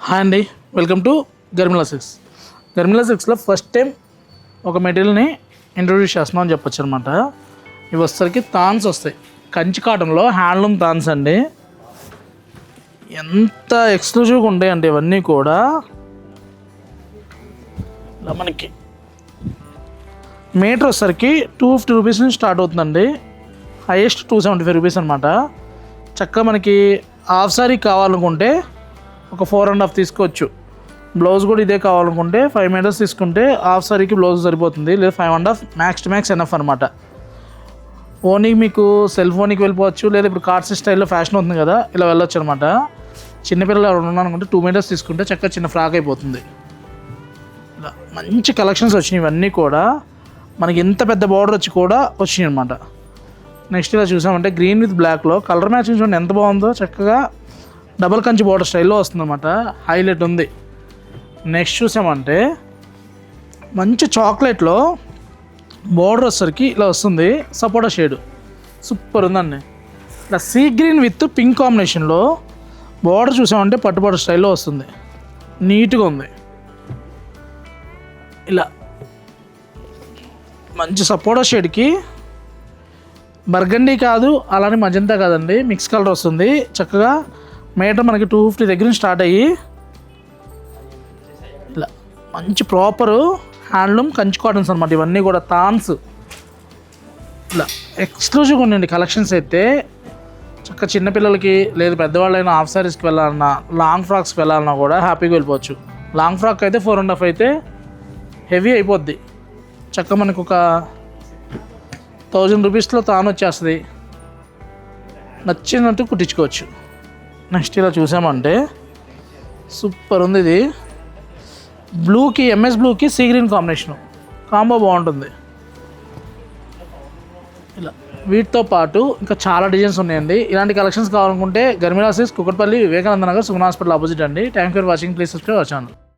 Hi అండి, welcome to గర్మిలా six. గర్మిలా సిక్స్లో first time ఒక మెటీరియల్ని ఇంట్రొడ్యూస్ చేస్తున్నాం అని చెప్పొచ్చు అనమాట. ఇవి వచ్చేసరికి థాన్స్ వస్తాయి, కంచి కాటన్లో హ్యాండ్లూమ్ థాన్స్ అండి. ఎంత ఎక్స్క్లూజివ్గా ఉంటాయండి ఇవన్నీ కూడా. ఇలా మనకి మీటర్ వచ్చేసరికి 250 రూపీస్ నుంచి స్టార్ట్ అవుతుందండి. హైయెస్ట్ 275 రూపీస్ అనమాట. చక్కగా మనకి హాఫ్ సారీ కావాలనుకుంటే ఒక 4.5 తీసుకోవచ్చు. బ్లౌజ్ కూడా ఇదే కావాలనుకుంటే 5 మీటర్స్ తీసుకుంటే హాఫ్ సారీకి బ్లౌజ్ సరిపోతుంది, లేదా 5.5 మ్యాక్స్ టు మ్యాక్స్ ఎనఫ్ అనమాట. ఓనీకి మీకు సెల్ఫ్ ఓనీకి వెళ్ళిపోవచ్చు, లేదా ఇప్పుడు కార్డ్స్ స్టైల్లో ఫ్యాషన్ అవుతుంది కదా, ఇలా వెళ్ళొచ్చు అనమాట. చిన్నపిల్లలు ఎవరు ఉన్నారనుకుంటే 2 మీటర్స్ తీసుకుంటే చక్కగా చిన్న ఫ్రాక్ అయిపోతుంది. ఇలా మంచి కలెక్షన్స్ వచ్చినాయి. ఇవన్నీ కూడా మనకి ఎంత పెద్ద బార్డర్ వచ్చి కూడా వచ్చినాయి అనమాట. నెక్స్ట్ ఇలా చూసామంటే గ్రీన్ విత్ బ్లాక్లో కలర్ మ్యాచింగ్ చూడండి ఎంత బాగుందో. చక్కగా డబల్ కంచి బార్డర్ స్టైల్లో వస్తుందన్నమాట, హైలైట్ ఉంది. నెక్స్ట్ చూసామంటే మంచి చాక్లెట్లో బార్డర్ వచ్చేసరికి ఇలా వస్తుంది, సపోటా షేడ్ సూపర్ ఉందండి. ఇలా సీ గ్రీన్ విత్ పింక్ కాంబినేషన్లో బార్డర్ చూసామంటే పట్టుబాటు స్టైల్లో వస్తుంది, నీట్గా ఉంది. ఇలా మంచి సపోటా షేడ్కి బర్గండీ కాదు, అలానే మజంతా కాదండి, మిక్స్ కలర్ వస్తుంది. చక్కగా మీటర్ మనకి 250 దగ్గర నుంచి స్టార్ట్ అయ్యి ఇలా మంచి ప్రాపరు హ్యాండ్లూమ్ కంచి కాటన్స్ అనమాట. ఇవన్నీ కూడా థాన్స్ ఇలా ఎక్స్క్లూజివ్గా ఉన్నాయండి కలెక్షన్స్ అయితే. చక్కగా చిన్నపిల్లలకి లేదా పెద్దవాళ్ళైనా హాఫ్ సారీస్కి వెళ్ళాలన్నా, లాంగ్ ఫ్రాక్స్కి వెళ్ళాలన్నా కూడా హ్యాపీగా వెళ్ళిపోవచ్చు. లాంగ్ ఫ్రాక్ అయితే 4.5 అయితే హెవీ అయిపోద్ది. చక్కగా మనకు ఒక 1000 రూపీస్లో తాను వచ్చేస్తుంది, నచ్చినట్టు కుట్టించుకోవచ్చు. నెక్స్ట్ ఇలా చూసామంటే సూపర్ ఉంది. ఇది బ్లూకి ఎంఎస్ బ్లూకి సీ గ్రీన్ కాంబినేషను కాంబో బాగుంటుంది. ఇలా వీటితో పాటు ఇంకా చాలా డిజైన్స్ ఉన్నాయండి. ఇలాంటి కలెక్షన్స్ కావాలనుకుంటే గర్మిలా six, Kukatpally, Vivekananda Nagar, Suman hospital opposite అండి. Thank you for watching. Please subscribe our channel.